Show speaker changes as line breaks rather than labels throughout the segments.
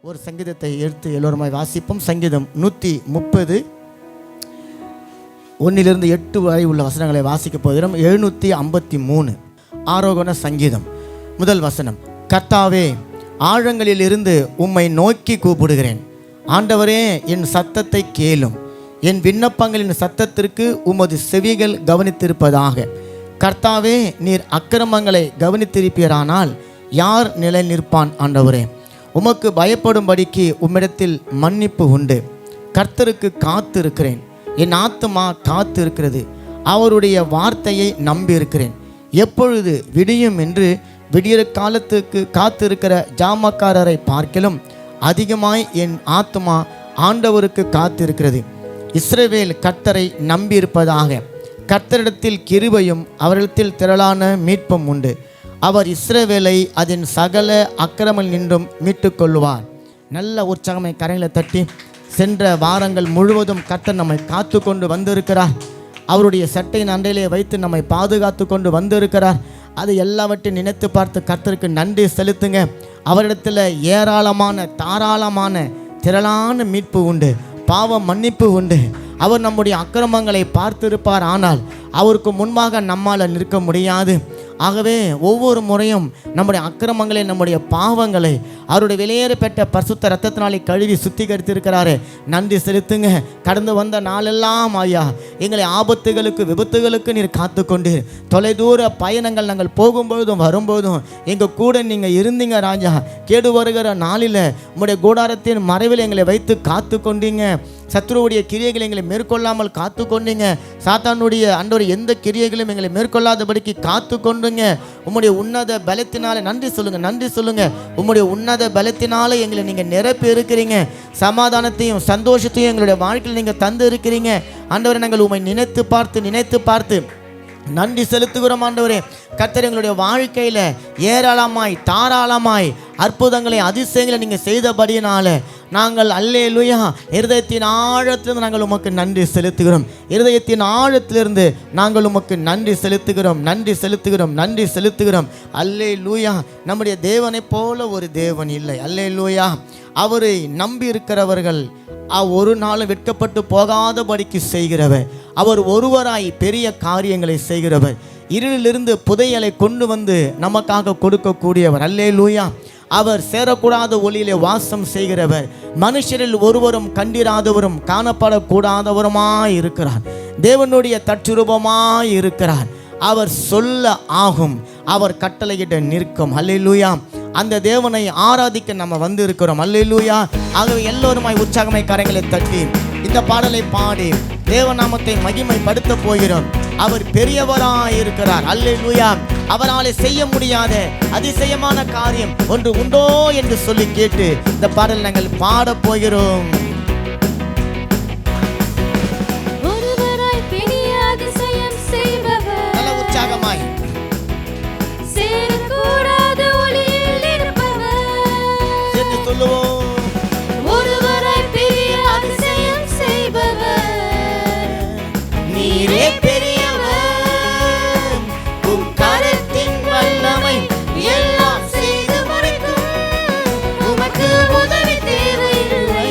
ஒரு சங்கீதத்தை எடுத்து எல்லோருமாய் வாசிப்போம். சங்கீதம் 130 1 8 வரை உள்ள வசனங்களை வாசிக்க போகிறோம். 753 ஆரோகண சங்கீதம். முதல் வசனம். கர்த்தாவே, ஆழங்களில் இருந்து உம்மை நோக்கி கூப்பிடுகிறேன். ஆண்டவரே, என் சத்தத்தை கேளும். என் விண்ணப்பங்களின் சத்தத்திற்கு உமது செவிகள் கவனித்திருப்பதாக. கர்த்தாவே, நீர் அக்கிரமங்களை கவனித்திருப்பீரானால் யார் நிலை நிற்பான்? ஆண்டவரே, உமக்கு பயப்படும்படிக்கு உம்மிடத்தில் மன்னிப்பு உண்டு. கர்த்தருக்கு காத்து இருக்கிறேன். என் ஆத்துமா காத்து இருக்கிறது. அவருடைய வார்த்தையை நம்பி இருக்கிறேன். எப்பொழுது விடியும் என்று விடியற் காலத்துக்கு காத்திருக்கிற ஜாமக்காரரை பார்க்கிலும் அதிகமாய் என் ஆத்துமா ஆண்டவருக்கு காத்திருக்கிறது. இஸ்ரவேல் கர்த்தரை நம்பியிருப்பதாக. கர்த்தரிடத்தில் கிருபையும் அவரிடத்தில் திரளான மீட்பும் உண்டு. அவர் இஸ்ரவேலை அதன் சகல அக்கிரமம் நின்றும் மீட்டு கொள்ளுவார். நல்ல உற்சாகமை கரைகளை தட்டி. சென்ற வாரங்கள் முழுவதும் கர்த்தர் நம்மை காத்து கொண்டு வந்திருக்கிறார். அவருடைய சட்டையின் அண்டையிலே வைத்து நம்மை பாதுகாத்து கொண்டு வந்திருக்கிறார். அதை எல்லாவற்றையும் நினைத்து பார்த்து கர்த்தருக்கு நன்றி செலுத்துங்க. அவரிடத்தில் ஏராளமான தாராளமான திரளான மீட்பு உண்டு. பாவ மன்னிப்பு உண்டு. அவர் நம்முடைய அக்கிரமங்களை பார்த்திருப்பார். ஆனால் அவருக்கு முன்பாக நம்மால் நிற்க முடியாது. ஆகவே ஒவ்வொரு முறையும் நம்முடைய அக்கிரமங்களை, நம்முடைய பாவங்களை அவருடைய வெளியேறப்பட்ட பரிசுத்த இரத்தத்தினாலே கழுவி சுத்திகரித்திருக்கிறாரு. நன்றி செலுத்துங்க. கடந்து வந்த நாளெல்லாம் ஐயா எங்களை ஆபத்துகளுக்கு விபத்துகளுக்கு நீர் காத்து கொண்டு தொலைதூர பயணங்கள் நாங்கள் போகும்பொழுதும் வரும்போதும் எங்கள் கூட நீங்கள் இருந்தீங்க ராஜா. கேடு வருகிற நாளில் உங்களுடைய கூடாரத்தின் மறைவில் எங்களை வைத்து காத்து கொண்டீங்க. சத்ருவுடைய கிரியைகளை எங்களை மேற்கொள்ளாமல் காத்து கொண்டீங்க. சாத்தானுடைய அன்றோடைய எந்த கிரியைகளும் எங்களை மேற்கொள்ளாதபடிக்கு காத்து கொண்டுங்க. உம்முடைய உன்னத பலத்தினால நன்றி சொல்லுங்க, நன்றி சொல்லுங்க. உம்முடைய உன்னத பலத்தினால எங்களை நீங்கள் நிரப்பி இருக்கிறீங்க. சமாதானத்தையும் சந்தோஷத்தையும் எங்களுடைய வாழ்க்கையில் நீங்கள் தந்து இருக்கிறீங்க. ஆண்டவரை நாங்கள் உம்மை நினைத்து பார்த்து நன்றி செலுத்துகிறோம். ஆண்டவரே, கர்த்தர் எங்களுடைய வாழ்க்கையில் ஏராளமாய் தாராளமாய் அற்புதங்களை அதிசயங்களை நீங்கள் செய்தபடியினால நாங்கள் அல்லேலூயா இருதயத்தின் ஆழத்திலிருந்து நாங்கள் உமக்கு நன்றி செலுத்துகிறோம். இருதயத்தின் ஆழத்திலிருந்து நாங்கள் உமக்கு நன்றி செலுத்துகிறோம். அல்லேலூயா. நம்முடைய தேவனை போல ஒரு தேவன் இல்லை. அல்லேலூயா. அவரை நம்பி இருக்கிறவர்கள் ஒரு நாளும் வெட்கப்பட்டு போகாதபடிக்கு செய்கிறவர். அவர் ஒருவராய் பெரிய காரியங்களை செய்கிறவர். இருளிலிருந்து புதையலை கொண்டு வந்து நமக்காக கொடுக்கக்கூடியவர். அல்லேலூயா. அவர் சேரக்கூடாத ஒளியிலே வாசம் செய்கிறவர். மனுஷரில் ஒருவரும் கண்டிராதவரும் காணப்படக்கூடாதவருமாய் இருக்கிறார். தேவனுடைய தற்சுரூபமாய் இருக்கிறார். அவர் சொல்ல ஆகும், அவர் கட்டளையிட நிற்கும். அல்லேலூயா. அந்த தேவனை ஆராதிக்க நம்ம வந்து இருக்கிறோம். அல்லேலூயா. ஆகவே எல்லோருமாய் உற்சாகமை கரங்களை தட்டி இந்த பாடலை பாடி தேவநாமத்தை மகிமைப்படுத்த போகிறோம். அவர் பெரியவராய் இருக்கிறார். அல்லேலூயா. அவராலே செய்ய முடியாத அதிசயமான காரியம் ஒன்று உண்டோ என்று சொல்லி கேட்டு இந்த பாடல் நாங்கள் பாட போகிறோம். நல்ல உற்சாகமாய் சொல்லுவோம். நீரே பெரியவர், உம் கரத்தின் வல்லமை எல்லாம் செய்து முடிக்கும். உமக்கு உதவி தேவையில்லை,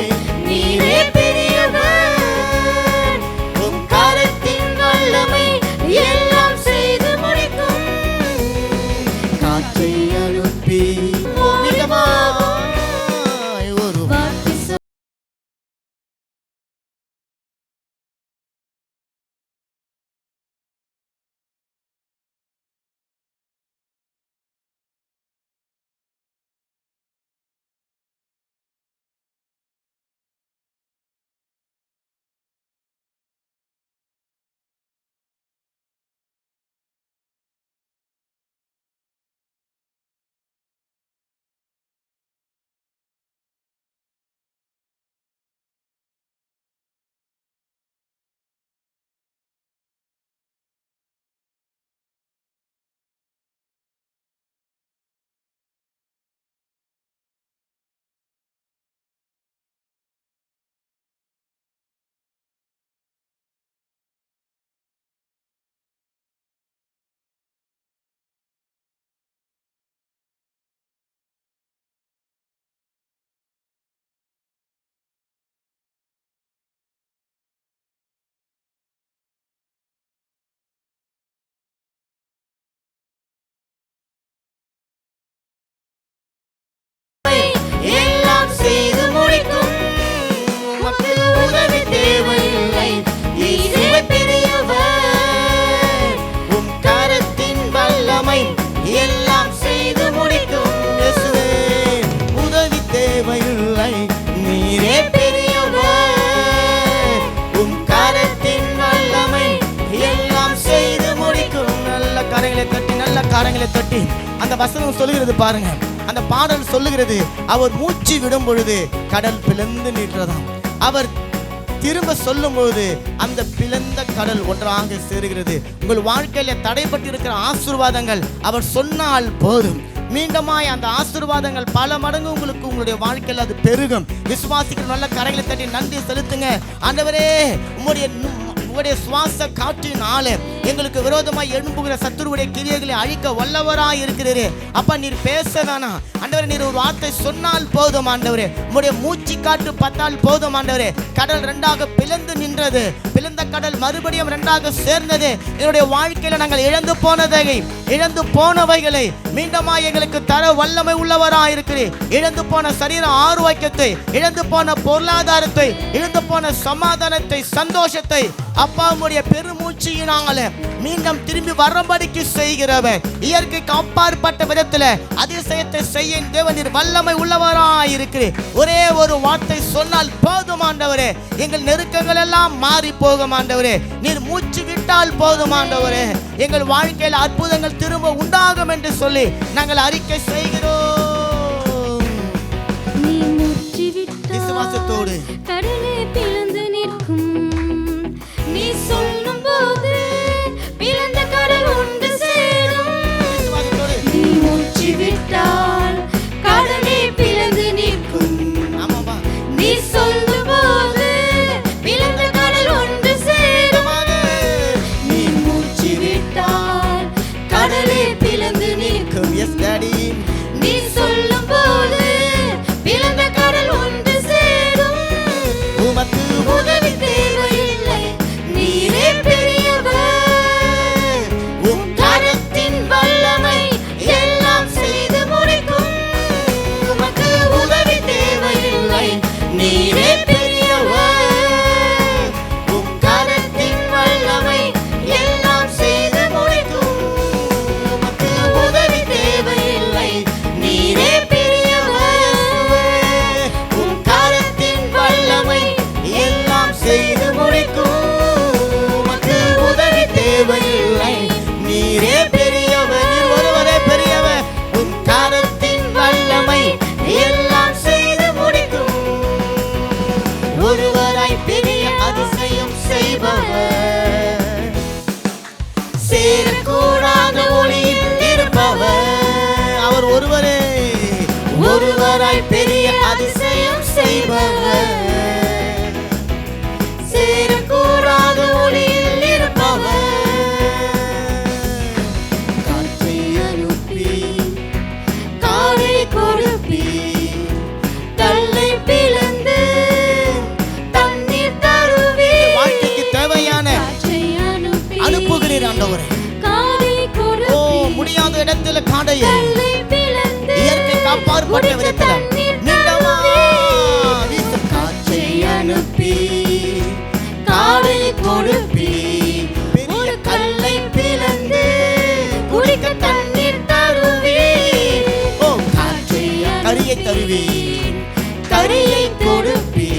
கரங்களை தட்டி அந்த வசனம் சொல்லுகிறது பாருங்க. அந்த பாடல் சொல்லுகிறது, அவர் மூச்சு விடும் பொழுது கடல் பிளந்து நின்றதாம். அவர் திரும்ப சொல்லும் பொழுது அந்த பிளந்த கடல் ஒன்றாக சேருகிறது. உங்கள் வாழ்க்கையில தடைப்பட்டு இருக்கிற ஆசீர்வாதங்கள் அவர் சொன்னால் போதும், மீண்டுமாய் அந்த ஆசீர்வாதங்கள் பல மடங்கு உங்களுக்கு உங்களுடைய வாழ்க்கையில் அது பெருகும். விசுவாசிக்கிற நல்ல கரைகளை தட்டி நன்றி செலுத்துங்க. ஆண்டவரே, உங்களுடைய சுவாச காற்றினால எங்களுக்கு விரோதமாய் எழும்புகிற சத்துருவுடைய கிரியைகளை அழிக்க வல்லவராய் இருக்கிறீரே. அப்பா, நீர் பேச வேணாம் ஆண்டவரே, நீர் ஒரு வார்த்தை சொன்னால் போதும் ஆண்டவரே. உங்களுடைய மூச்சு காற்று பத்தால் போதும் ஆண்டவரே. கடல் ரெண்டாக பிளந்து நின்றது. பிளந்த கடல் மறுபடியும் ரெண்டாக சேர்ந்தது. என்னுடைய வாழ்க்கையில நாங்கள் இழந்து போனவைகளை மீண்டுமாய் எங்களுக்கு தர வல்லமை உள்ளவராய் இருக்கிறேன். இழந்து போன சரீர ஆரோக்கியத்தை, இழந்து போன பொருளாதாரத்தை, இழந்து போன சமாதானத்தை, சந்தோஷத்தை அப்பா உம்முடைய பெருமூச்சியினால மீண்டும் திரும்பி வரும்படிக்கு செய்கிறவர். இயற்கைக்கு அப்பாற்பட்ட விதத்தில் அதிசயத்தை செய்ய தேவன் நீர் வல்லமை உள்ளவராய் இருக்கிறேன். ஒரே ஒரு வார்த்தை சொன்னால் போதும் ஆண்டவரே, எங்கள் நெருக்கங்கள் எல்லாம் மாறி போகும் ஆண்டவரே. நீர் மூச்சு விட்டால் போதும் ஆண்டவரே, எங்கள் வாழ்க்கையில் அற்புதங்கள் திரும்ப உண்டாகும் என்று சொல்லி நாங்கள் அறிக்கை செய்கிறோம். விசுவாசத்தோடு
கடலே பிளந்து நிற்கும். நீ சொல்லும் போது பிளந்த கடல் ஒன்று சேரும். நீ மூச்சு விட்டால் கடலே பிளந்து நிற்கும். நீ சொல்லும் போது பிளந்த கடல் ஒன்று சேரும். நீ மூச்சு விட்டால் கடலே பிளந்து நிற்கும்.
எஸ் டாடி,
நீ சொல்லும் போது பிளந்த கடல் ஒன்று சேரும்.
உமக்கு
உதவி தேவையில்லை, நீரே பெரியவர். உம் கரத்தின் வல்லமை எல்லாம் செய்து முடிக்கும். உமக்கு உதவி தேவையில்லை, நீரே பெரியவர். உம் கரத்தின் வல்லமை எல்லாம் செய்து முடிக்கும். உமக்கு உதவி தேவையில்லை, நீரே பெரியவர். உம் கரத்தின் வல்லமை எல்லாம் செய்து முடிக்கும். உமக்கு உதவி தேவையில்லை, நீரே பெரியவர். நீர் ஒருவரே பெரியவர். உம் கரத்தின் வல்லமை எல்லாம் செய்து முடிக்கும். ஒருவராய் பெரிய அதிசயம் செய்பவர், சேரக்கூடாத ஒளியில் இருப்பவர். அவர் ஒருவரே, ஒருவராய் பெரிய அதிசயம் செய்பவர், சேரக்கூடாத ஒளியில் இருப்பவர். காற்றை அனுப்பி காடை கொடுப்பி கல்லை பிளந்து தண்ணீர் தருவி.
வாழ்க்கைக்கு தேவையான அனுப்புகிறீர் ஆண்டவரே. ஓ, முடியாத இடத்துல காடையை இயற்கைக்கு அப்பாற்பட்ட விதத்தில் காற்றை அனுப்பி காடை கொடுப்பி பெரிய கல்லை பிளந்து குடிக்க தண்ணீர் தருவி. ஓ, காற்றை கரியை தருவி, கரியை கொடுப்பி.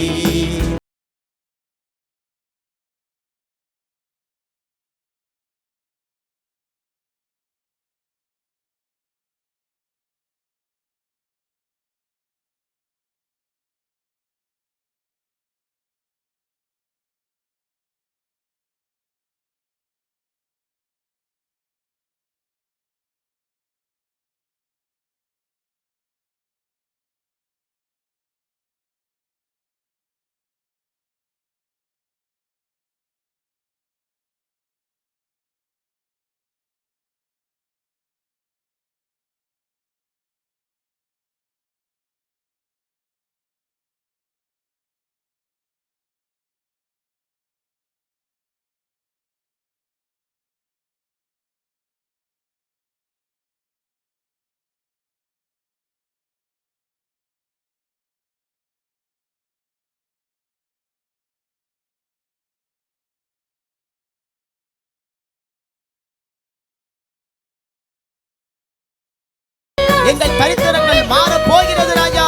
எங்கள் தரித்திரங்கள் மாற போகிறது ராஜா.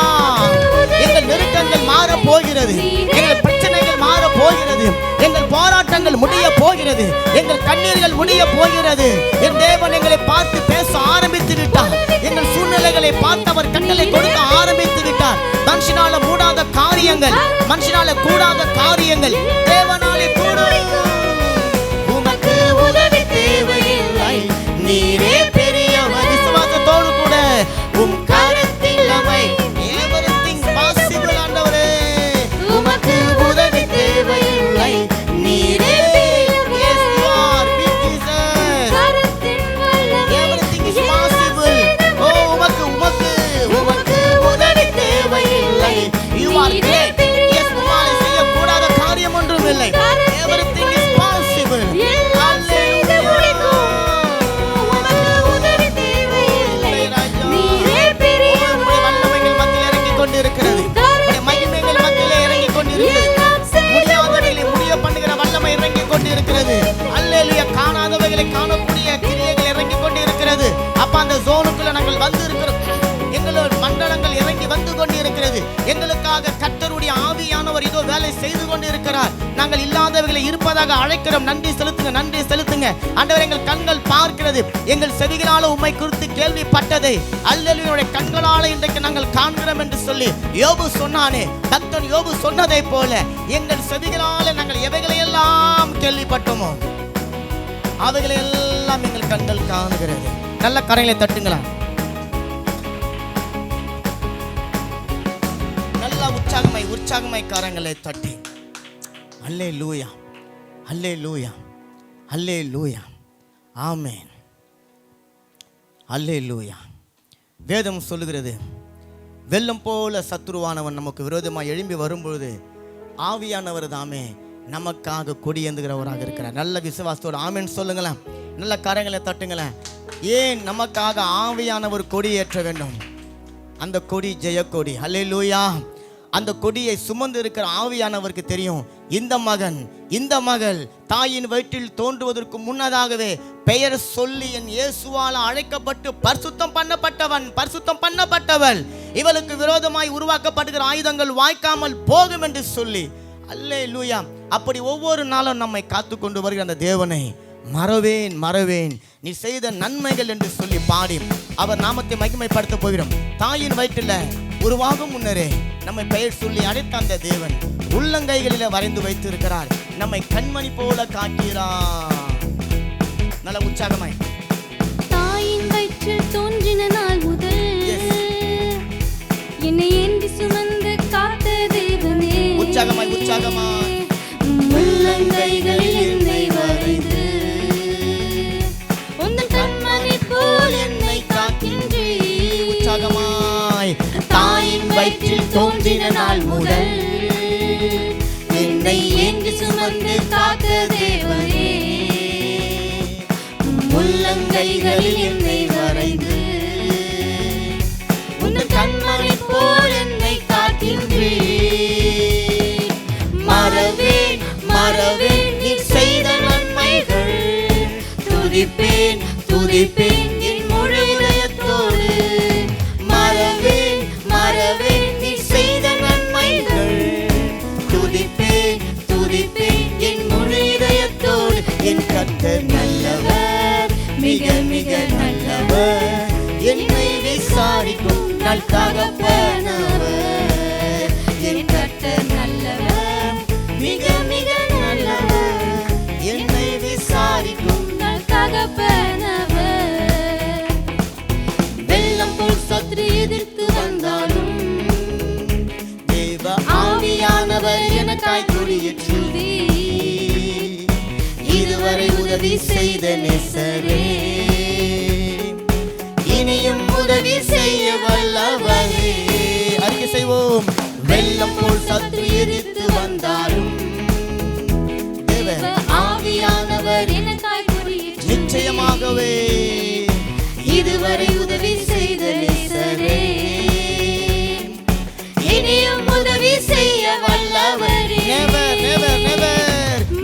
எங்கள் நெருக்கங்கள் மாற போகிறது. எங்கள் பிரச்சனைகள் மாற போகிறது. எங்கள் போராட்டங்கள் முடிய போகிறது. போகிறது. எங்கள் கண்ணீர்கள் முடிய போகிறது. என் தேவன் எங்களை பார்த்து பேச ஆரம்பித்து விட்டார். எங்கள் சூழ்நிலைகளை பார்த்து அவர் கட்டளை கொடுக்க ஆரம்பித்து விட்டார். மனுஷனால மூடாத காரியங்கள், மனுஷனால கூடாத காரியங்கள் தேவனாலே கூடும். உமக்கு உதவி தேவையில்லை, நீரே பெரியவர். விசுவாசத்தோடு கூட உம் கரத்தில் அமை. everything possible ஆண்டவரே. உமக்கு உதவி தேவையில்லை, நீரே பெரியவர். Yes, you are big Jesus. Everything is possible. Oh, உமக்கு உதவி தேவையில்லை. You are great. Yes, உம்மால் செய்யக்கூடாத காரியம் ஒன்றும் இல்லை. Everything is possible. இருக்கிறது. மகிமைகள் மத்தியிலே இறங்கிக் கொண்டிருக்கிறது. முடியாதவைகளை முடிய பண்ணுகிற வல்லமை இறங்கிக் கொண்டிருக்கிறது. அல்லேலூயா. காணாதவைகளை காணக்கூடிய கிரியைகள் இறங்கிக் கொண்டிருக்கிறது. அப்ப அந்த ஜோனுக்குள்ள நாங்கள் வந்து இருக்கிறோம். எங்களோட மண்டலங்கள் இறங்கி வந்து கொண்டிருக்கிறது. எங்களுக்காக கர்த்தருடைய ஆவியானவர் இதோ வேலை செய்து கொண்டிருக்கிறார். நாங்கள் இல்லாதவைகளை இருப்பதாக அழைக்கிறோம். நன்றி செலுத்துங்க, நன்றி செலுத்துங்க. ஆண்டவர், எங்கள் கண்கள் பார்க்கிறது. எங்கள் செவிகளால உம்மை குறித்து கேள்விப்பட்டதை அல்லேலூயா கண்களால இன்றைக்கு நாங்கள் காண்கிறோம் என்று சொல்லி யோபு சொன்னானே, பக்தன் யோபு சொன்னதை போல எங்கள் செவிகளால நாங்கள் எவைகளை எல்லாம் கேள்விப்பட்டோமோ அவைகளை எல்லாம் எங்கள் கண்கள் காணுகிறது. நல்ல கரங்களை தட்டுங்களா. நல்ல உற்சாகமாய் கரங்களை தட்டி அல்லேலூயா, அல்லேலூயா, அல்லேலூயா, ஆமென், அல்லேலூயா. வேதம் சொல்லுகிறது, வெள்ளம் போல சத்துருவானவன் நமக்கு விரோதமாக எழும்பி வரும்பொழுது ஆவியானவர் தாமே நமக்காக கொடி ஏந்துகிறவராக இருக்கிறார். நல்ல விசுவாசத்தோடு ஆமென் சொல்லுங்களேன். நல்ல கரங்களை தட்டுங்களேன். ஏன் நமக்காக ஆவியானவர் கொடி ஏற்ற வேண்டும்? அந்த கொடி ஜெயக்கொடி. அல்லேலூயா. அந்த கொடியை சுமந்து இருக்கிற ஆவியானவருக்கு தெரியும், இந்த மகன் இந்த மகள் தாயின் வயிற்றில் தோன்றுவதற்கு முன்னதாகவே பெயர் சொல்லி என் இயேசுவால் அழைக்கப்பட்டு பரிசுத்தம் பண்ணப்பட்டவள், இவளுக்கு விரோதமாய் உருவாக்கப்படுகிற ஆயுதங்கள் வாய்க்காமல் போகும் என்று சொல்லி அல்லேலூயா. அப்படி ஒவ்வொரு நாளும் நம்மை காத்து கொண்டு வருகிற அந்த தேவனை மறவேன் மறவேன் நீ செய்த நன்மைகள் என்று சொல்லி பாடி அவர் நாமத்தை மகிமைப்படுத்த போகிறோம். தாயின் வயிற்றில் உருவாகும் முன்னரே நம்மை பெயர் சொல்லி அழைத்த அந்த தேவன் உள்ளங்கைகளில் வரைந்து வைத்து இருக்கிறார். நம்மை கண்மணி போல காக்கிறார். நல்ல உற்சாகமாய்.
தாயின் வயிற்றில் தோன்றின நாள் முதல் என்னை ஏந்தி சுமந்து காத்த தேவனே,
உற்சாகமாய் உற்சாகமாய்
உள்ளங்கைகளில் என்னை வரைந்து உந்தன் கண்மணி போல் என்னை காக்கின்றீர்.
உற்சாகமாய். தாயின் வயிற்றில் தோன்றின நாள் முதல்
என்னை ஏந்தி சுமந்து காத்த தேவனே, உள்ளங்கைகளில் என்னை வரைந்து உந்தன் கண்மணி போல் என்னை காக்கின்றீர். மறவேன் மறவேன் நீ செய்த நன்மைகள், துதிப்பேன் துதிப்பேன் என் முழு இதயத்தோடு. மறவேன் மறவேன் நீ செய்த நன்மைகள், துதிப்பேன் துதிப்பேன் என் முழு இதயத்தோடு. என் கர்த்தர் நல்லவர், மிக மிக நல்லவர், என்னை விசாரிக்கும் நல் தகப்பனவர். என் கர்த்தர் நல்லவர், மிக மிக நல்லவர், என்னை விசாரிக்கும் நல் தகப்பனவர். வெள்ளம் போல் சத்துரு எதிர்த்து வந்தாலும் தேவ ஆவியானவர் எனக்காய் கொடியேற்றுதி. இதுவரை உதவி செய்த நேசரே, இனியும் உதவி செய்ய வல்லவரே. அறிக்கை செய்வோம். வெள்ளம் போல் சத்துரு எதிர்த்து வந்தாலும் தேவ ஆவியானவர் எனக்காய் கொடியேற்றுதி. நிச்சயமாகவே இதுவரை உதவி செய்த நேசரே, இனியும் உதவி செய்ய வல்லவரே. Never, never, never.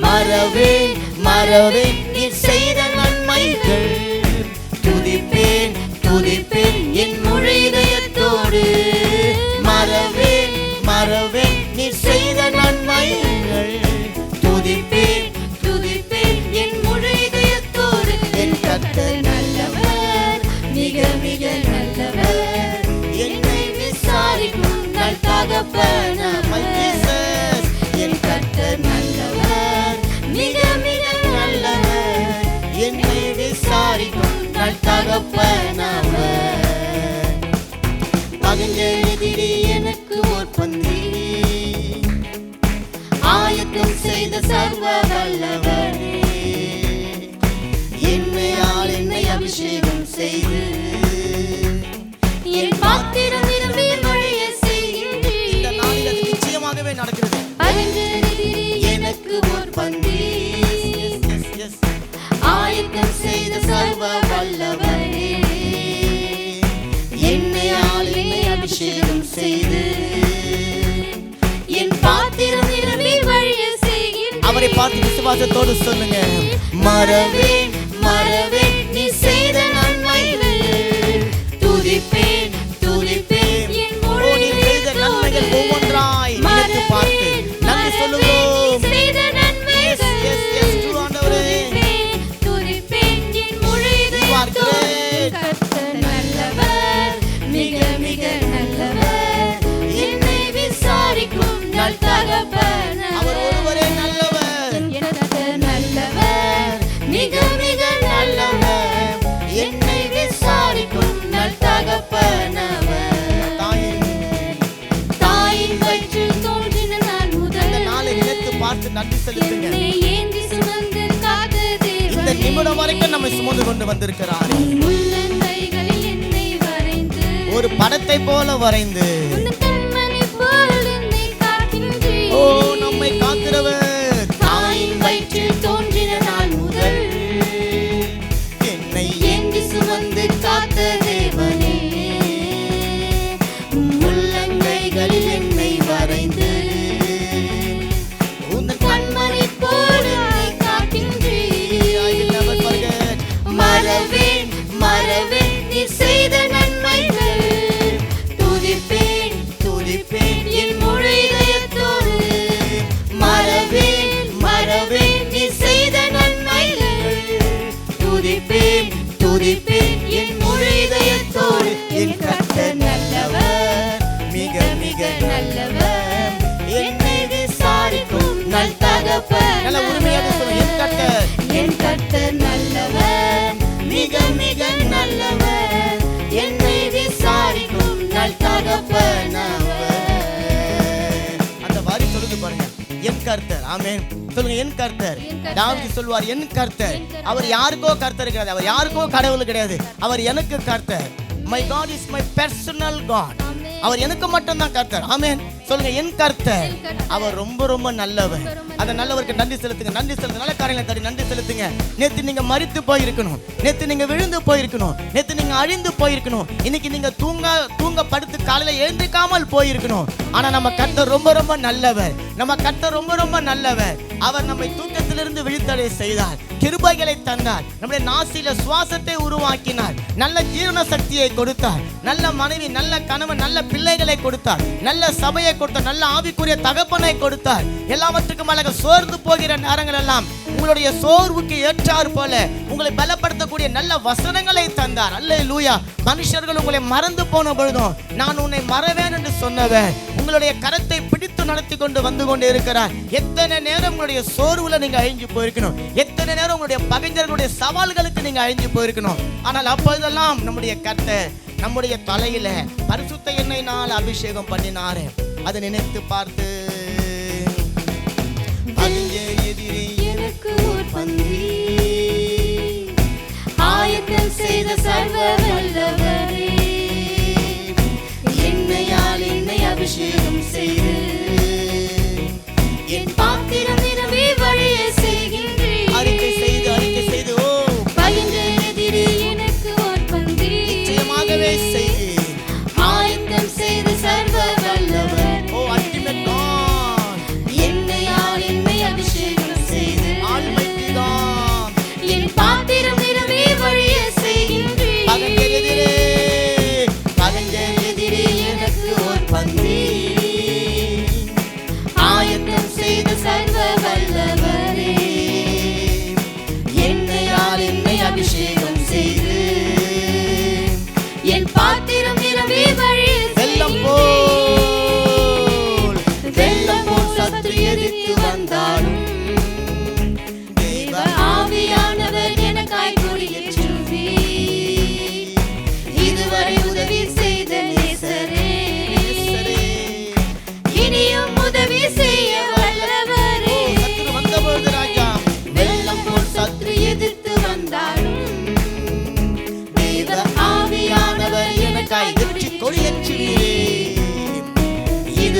மறவேன் மறவேன் நீ செய்த நன்மைகள், துதிப்பேன் துதிப்பேன் என் முழு இதயத்தோடு. மறவேன் மறவேன் நீ செய்த நன்மைகள், துதிப்பேன் துதிப்பேன் தகப்பனவர். என் கர்த்தர் நல்லவர், மிக மிக நல்லவர், என்னை விசாரிக்கும் நல் தகப்பனவர். பகஞ்ச எதிரி எனக்கு ஓர் பந்தி ஆயத்தம் செய்த சர்வ வல்லவரே, என்னையால் என்னை அபிஷேகம் செய்து என் பாத்திரம் நிரம்பி வழிய செய்கின்றீர்.
இந்த நாளில் அது நிச்சயமாகவே நடக்கிறது.
பகஞ்ச எதிரி எனக்கு ஓர் பந்தி ஆயத்தம் செய்த சர்வ வல்லவரே, என்னையால் என்னை அபிஷேகம் செய்து என் பாத்திரம் நிரம்பி வழிய செய்கின்றீர்.
அவரை பார்த்து விசுவாசத்தோடு சொல்லுங்க,
மறவேன் மறவேன் நீ செய்த நன்மைகள், துதிப்பேன் துதிப்பேன் என் முழு
நன்மைகள் ஒவ்வொன்றாய் நினைத்து பார்த்து நன்றி சொல்லுவோம்.
செய்த நன்மைகள், துதிப்பேன் துதிப்பேன் என் முழு இதயத்தோடு. கர்த்தர் நல்லவர், மிக மிக நல்லவர், என்னை விசாரிக்கும் நல் தகப்பனவர்.
அவர் ஒருவரே நல்லவர்.
கர்த்தர் நல்லவர், மிக மிக நல்லவர், என்னை விசாரிக்கும் நல் தகப்பனவர். தாயின் வயிற்றில் தோன்றின நாள் முதல்
இந்த நாளை நினைத்து பார்த்து நன்றி செலுத்துங்க.
என்னை ஏந்தி சுமந்து காத்த
இந்த
தேவனே,
நிமிடம் வரைக்கும் நம்மை சுமந்து கொண்டு வந்திருக்கிறார்.
உள்ளங்கைகளில் என்னை வரைந்து
ஒரு படத்தை போல வரைந்து
உன் கண்மணி போல் என்னை காக்கின்றீர்.
ஓ நம்மை காக்கிறவர்.
தாயின் வயிற்றில் தோன்றின நாள் முதல்
என்னை
ஏந்தி சுமந்து காத்த தேவனே, உள்ளங்கைகளில் என்னை வரைந்து உன் கண்மணி போல் என்னை காக்கின்றீர். மறவேன் மறவேன் நீ செய்த நன்மைகள், துதிப்பேன் துதிப்பேன் என் முழு இதயத்தோடு. மறவேன் மறவேன் நீ செய்த நன்மைகள், துதிப்பேன் துதிப்பேன் என் முழு இதயத்தோடு. என் கர்த்தர் நல்லவர், மிக மிக நல்லவர், என்னை விசாரிக்கும் நல் தகப்பனவர்.
நல்ல உரிமையாக சொல்லுங்க, என் கர்த்தர்.
என் கர்த்தர் நல்லவர், மிக மிக நல்லவர், என்னை விசாரிக்கும் நல் தகப்பனவர்.
அந்த வாரி சொல்லுது பாருங்க, என் கர்த்தர். ஆமென். சொல்லுங்க, என் கர்த்தர். தாவீது சொல்வார், என் கர்த்தர். அவர் யாருக்கோ கர்த்தர் கிடையாது, அவர் யாருக்கோ கடவுள் கிடையாது, அவர் எனக்கு கர்த்தர். My God is my personal God. அவர் எனக்கு மட்டும் தான் கர்த்தர். ஆமென். சொல்லுங்க, என் கர்த்தர். அவர் ரொம்ப ரொம்ப நல்லவர். அந்த நல்லவருக்கு நன்றி செலுத்துங்க, நன்றி செலுத்துங்க. நல்ல காரியங்களை தடி நன்றி செலுத்துங்க. நேத்து நீங்க மரித்து போயிருக்கணும், நேத்து நீங்க விழுந்து போயிருக்கணும், நேத்து நீங்க அழிந்து போயிருக்கணும், இன்னைக்கு நீங்க தூங்க படுத்து காலையில எழுந்திருக்காமல் போயிருக்கணும். ஆனா நம்ம கர்த்தர் ரொம்ப ரொம்ப நல்லவர். நம்ம கர்த்தர் ரொம்ப ரொம்ப நல்லவர். அவர் நம்மை தூக்கத்திலிருந்து விழித்தடைய செய்தார், கிருபைகளை தந்தார், நம்முடைய நாசியில சுவாசத்தை உருவாக்கினார், நல்ல ஜீரண சக்தியை கொடுத்தார், நல்ல மனைவி, நல்ல கணவன், நல்ல பிள்ளைகளை கொடுத்தார், நல்ல சபையை கொடுத்தார், நல்ல ஆவிக்குரிய தகப்பனை கொடுத்தார். எல்லாவற்றுக்கும் மேலாக சோர்ந்து போகிற நேரங்கள் எல்லாம் உங்களுடைய சோர்வுக்கு ஏற்றார் போல உங்களை பலப்படுத்தக்கூடிய நல்ல வசனங்களை தந்தார். அல்லேலூயா. மனுஷர்கள் உங்களை மறந்து போன பொழுதும் நான் உன்னை மறவேன் என்று சொன்னவர் உங்களுடைய கரத்தை பிடித்து நடத்தி கொண்டு வந்து கொண்டு இருக்கிறார். எத்தனை நேரம் உங்களுடைய சோர்வுல நீங்க அழிஞ்சு போயிருக்கணும், எத்தனை நேரம் உங்களுடைய பகைஞர்களுடைய சவால்களுக்கு நீங்க அழிஞ்சு போயிருக்கணும். ஆனால் அப்பொழுதெல்லாம் நம்முடைய கர்த்தர் நம்முடைய தலையில பரிசுத்த எண்ணெயினால் அபிஷேகம் பண்ணினாரு. அதை நினைத்து பார்த்து
எனக்கு ஒரு பந்தி ஆயத்தம் செய்த சர்வ வல்லவரே, என்னையால் என்னை அபிஷேகம் செய்து என் பாத்திரம் நிரம்பி வழிய செய்கின்றீர்.
அறிக்கை செய்து ஓ
பகிர்ந்த எதிரி எனக்கு ஒரு பந்தி
நிச்சயமாகவே செய்து
ஆயத்தம் செய்த சர்வ வல்லவர்,
ஓ அல்டிமேட் காட்,
என்னையால் என்னை அபிஷேகம் செய்து
ஆல்மைட்டி காட்,
என் பாத்திரம் நிரம்பி வழிய செய்கின்றீர்.
பகைஞர் எதிரே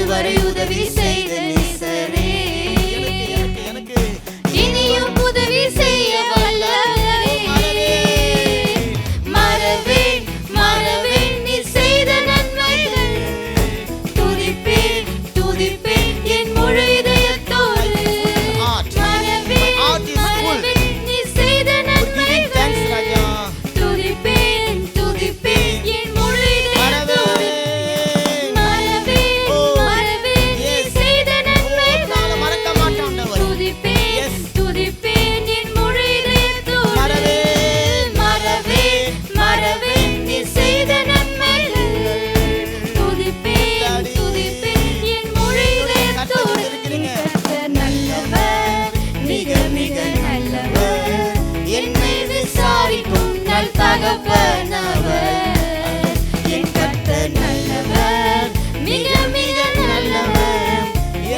இதுவரை உதவி செய்த நேசரே,
எனக்கு
இனியும் உதவி செய்ய வல்லவரே. மறவேன் மறவேன் நீ செய்த நன்மைகள், துதிப்பேன் துதிப்பேன் என் முழு இதயத்தோடு. மறவேன் மறவேன் நீ செய்த நன்மைகள், துதிப்பேன் துதிப்பேன் என் முழு இதயத்தோடு. மறவேன் மறவேன் நீ செய்த நன்மைகள்,
மறக்க மாட்டான்
துதிப்பேன் துதிப்பேன் என் முழு இதயத்தோடு. மறவேன் மறவேன் நீ செய்த நன்மைகள், துதிப்பேன் துதிப்பேன் என் முழு இதயத்தோடு. கர்த்தர் நல்லவர், மிக மிக நல்லவர், என்னை விசாரிக்கும் நல் தகப்பனவர். என் கர்த்தர் நல்லவர், மிக மிக நல்லவர்,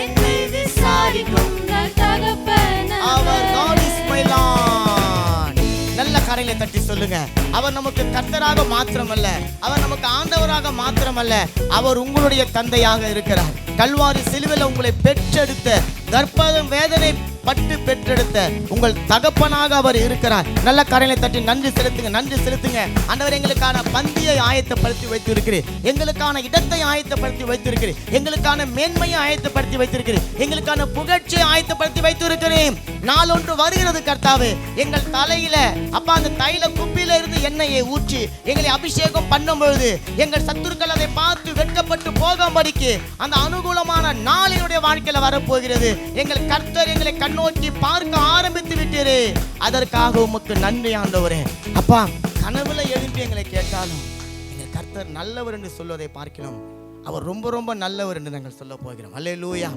என்னை விசாரிக்கும் நல்
அவர்
தகப்பனவர்.
God is my Lord. நல்ல கரையில தட்டி சொல்லுங்க. அவர் நமக்கு கர்த்தராக மாத்திரமல்ல, அவர் நமக்கு ஆண்டவராக மாத்திரமல்ல, அவர் உங்களுடைய தந்தையாக இருக்கிறார். கல்வாரி சிலுவையில் உங்களை பெற்றெடுத்த, கர்ப்ப வேதனை பட்டு பெற்றெடுத்த உங்கள் தகப்பனாக அவர் இருக்கிறார். நல்ல கரையில தட்டி நன்றி செலுத்துங்க, நன்றி செலுத்துங்க. ஆண்டவர் எங்களுக்கான பந்தியை ஆயத்தப்படுத்தி வைத்திருக்கிறீர், எங்களுக்கான இடத்தை ஆயத்தப்படுத்தி வைத்திருக்கிறீர், எங்களுக்கான மேன்மையை ஆயத்தப்படுத்தி வைத்திருக்கிறீர், எங்களுக்கான புகழ்ச்சியை ஆயத்தப்படுத்தி வைத்திருக்கிறேன். நாளொன்று வருகிறது கர்த்தாவே, எங்கள் தலையில அப்பா அந்த தைல குப்பியில இருந்து எண்ணெயை ஊற்றி எங்களை அபிஷேகம் பண்ணும் பொழுது எங்கள் சத்துருக்கள் அதை பார்த்து வெட்கப்பட்டு போகும்படிக்கு அந்த அனுகூலமான நாள் என்னுடைய வாழ்க்கையில வரப்போகிறது. எங்கள் கர்த்தர் எங்களை கண்ணோக்கி பார்க்க ஆரம்பித்து விட்டீரே, அதற்காக உமக்கு நன்றி ஆண்டவரே. அப்பா, கனவுல எழுப்பி எங்களை கேட்டாலும் எங்கள் கர்த்தர் நல்லவர் என்று சொல்வதை பார்க்கிறோம். அவர் ரொம்ப ரொம்ப நல்லவர் என்று நாங்கள் சொல்ல போகிறோம். அல்லேலூயா.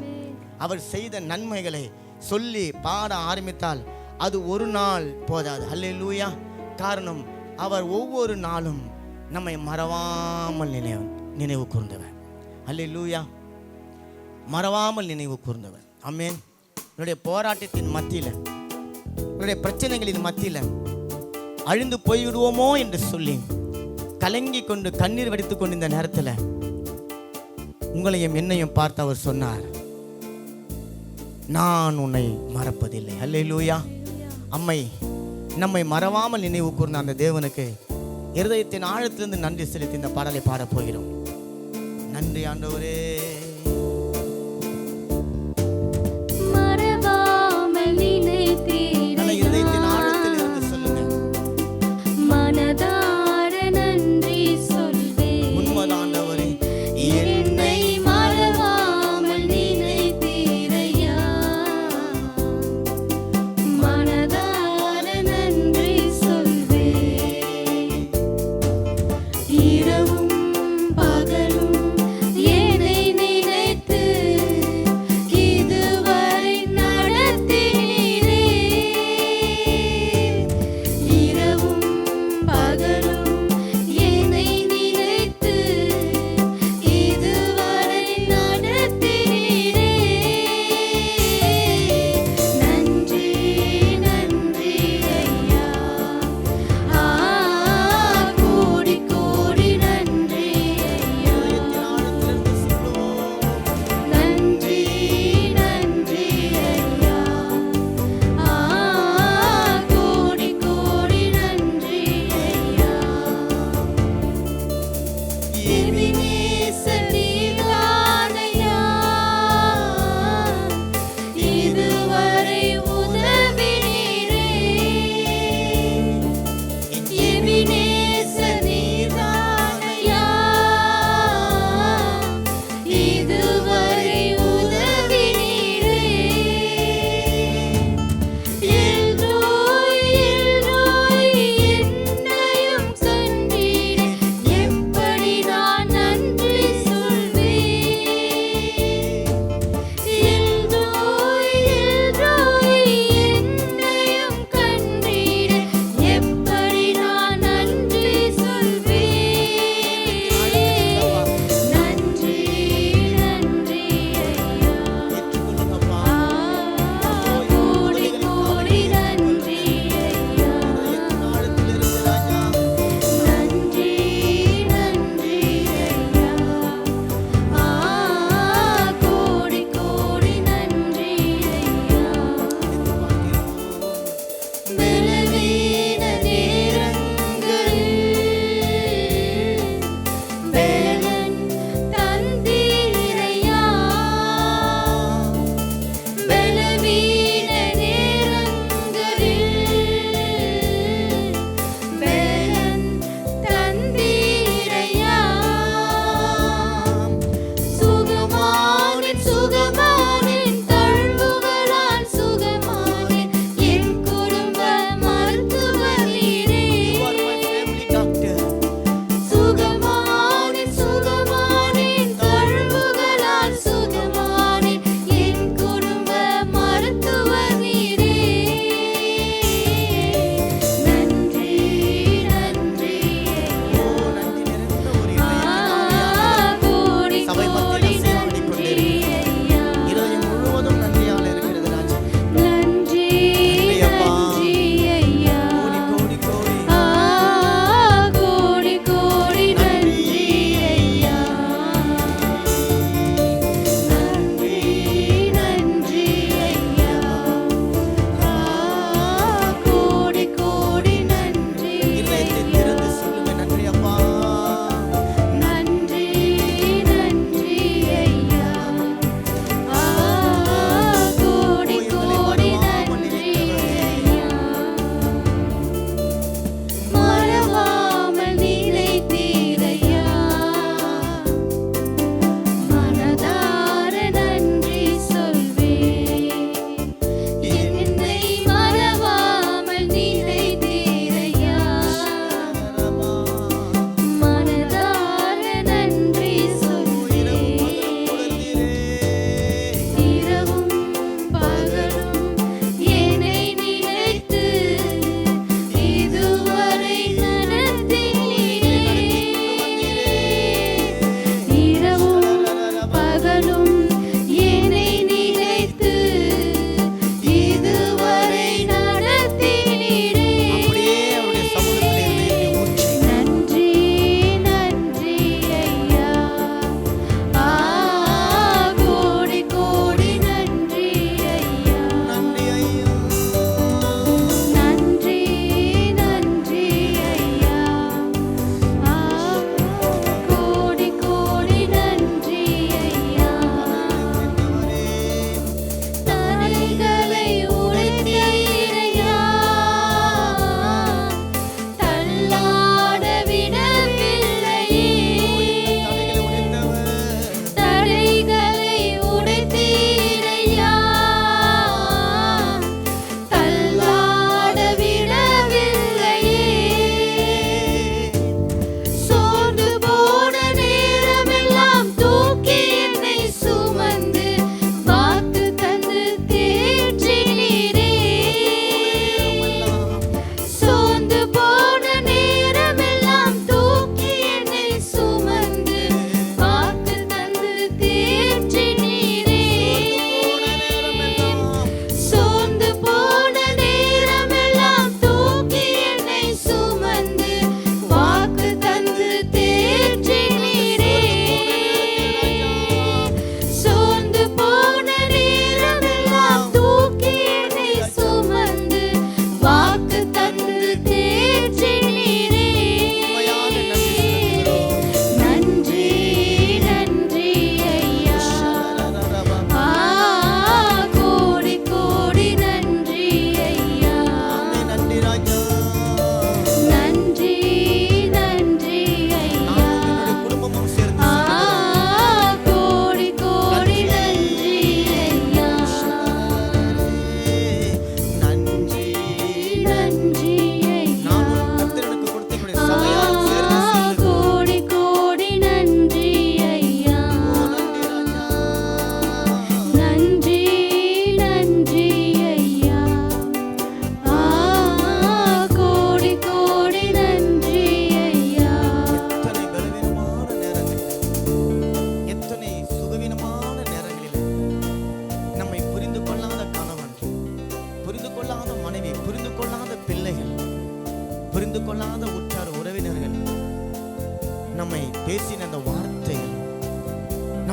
அவர் செய்த நன்மைகளை சொல்லி பாட ஆரம்பித்தால் அது ஒரு நாள் போதாது. அல்லேலூயா. காரணம், அவர் ஒவ்வொரு நாளும் நம்மை மறவாமல் நினைவு கூர்ந்தவர். அல்லேலூயா. மறவாமல் நினைவு கூர்ந்தவர். ஆமென். என்னுடைய போராட்டத்தின் மத்தியில், என்னுடைய பிரச்சனைகளின் மத்தியில் அழிந்து போய்விடுவோமோ என்று சொல்லி கலங்கி கொண்டு கண்ணீர் வடித்துக் கொண்டு இந்த நேரத்தில் உங்களையும் என்னையும் பார்த்து அவர் சொன்னார், நான் உன்னை மறப்பதில்லை. அல்லேலூயா. அம்மை நம்மை மறவாமல் நினைவு கூர்ந்த அந்த தேவனுக்கு இருதயத்தின் ஆழத்திலிருந்து நன்றி செலுத்தி இந்த பாடலை பாடப் போகிறோம். நன்றி ஆண்டவரே.
மறவாமல் நினைத்தீர்
நல்ல இருதயத்தின் ஆழத்தில் இருந்து சொல்லுங்க.
மனதார நன்றி சொல்வேன்.
உண்மைதான் ஆண்டவரே.
என்னை மறவாமல் நினைத்தீரையா, மனதார நன்றி சொல்வேன். இரவும் பகலும் என்னை நினை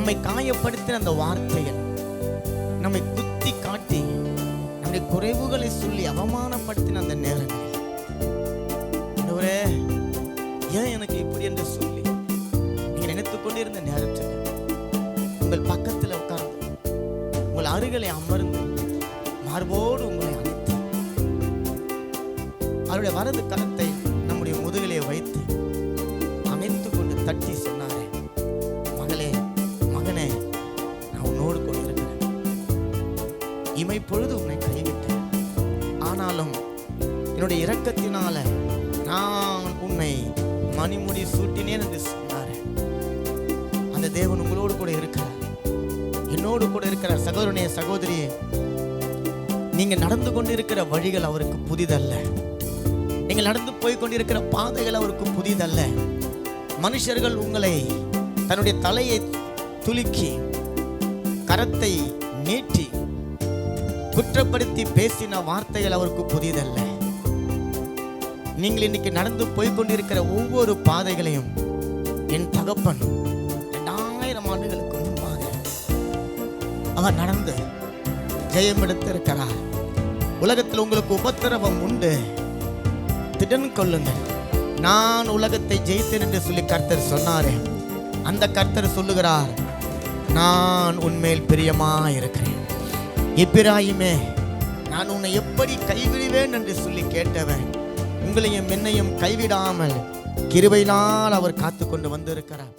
நம்மை காயப்படுத்தின அந்த வார்த்தைகள், நம்மை குத்தி காட்டி நம்முடைய குறைவுகளை சொல்லி அவமானப்படுத்தின அந்த நேரங்களில், ஆண்டவரே ஏன் எனக்கு இப்படி என்று சொல்லி நீங்க நினைத்துக் கொண்டிருந்த நேரத்தில் உங்கள் பக்கத்தில் உட்கார்ந்து உங்கள் அருகிலே அமர்ந்து மார்போடு உங்களை அணைத்து அவருடைய வலது கரத்தை நம்முடைய முதுகிலே வைத்து அமைத்து கொண்டு தட்டி சொன்னாரே, மகளே மகனே, நான் உன்னோடு கூட இருக்கிறேன். இமை பொழுது உன்னை கைவிட்டேன், ஆனாலும் என்னுடைய இரக்கத்தினால நான் உன்னை மணிமுடி சூட்டினேன் என்று சொன்னார். அந்த தேவன் உங்களோடு கூட இருக்கிறார், என்னோடு கூட இருக்கிறார். சகோதரனே சகோதரியே, நீங்க நடந்து கொண்டிருக்கிற வழிகள் அவருக்கு புதிதல்ல. நீங்கள் நடந்து போய் கொண்டிருக்கிற பாதைகள் அவருக்கு புதிதல்ல. மனுஷர்கள் உங்களை தன்னுடைய தலையை துலுக்கி கரத்தை நீட்டி குற்றப்படுத்தி பேசின வார்த்தைகள் அவருக்கு புதிதல்ல. நீங்கள் இன்னைக்கு நடந்து போய் கொண்டிருக்கிற ஒவ்வொரு பாதைகளையும் என் தகப்பன் 2000 ஆண்டுகளுக்கு முன்பாக அவர் நடந்து ஜெயம் எடுத்திருக்கிறார். உலகத்தில் உங்களுக்கு உபத்திரவம் உண்டு, திடன் கொள்ளுங்கள், நான் உலகத்தை ஜெயித்தேன் என்று சொல்லி கர்த்தர் சொன்னாரே, அந்த கர்த்தர் சொல்லுகிறார், நான் உன்மேல் பிரியமாயிருக்கிறேன். எப்பிராயிமே, நான் உன்னை எப்படி கைவிடுவேன் என்று சொல்லி கேட்டவன் உங்களையும் என்னையும் கைவிடாமல் கிருபையினால் அவர் காத்து கொண்டு வந்திருக்கிறார்.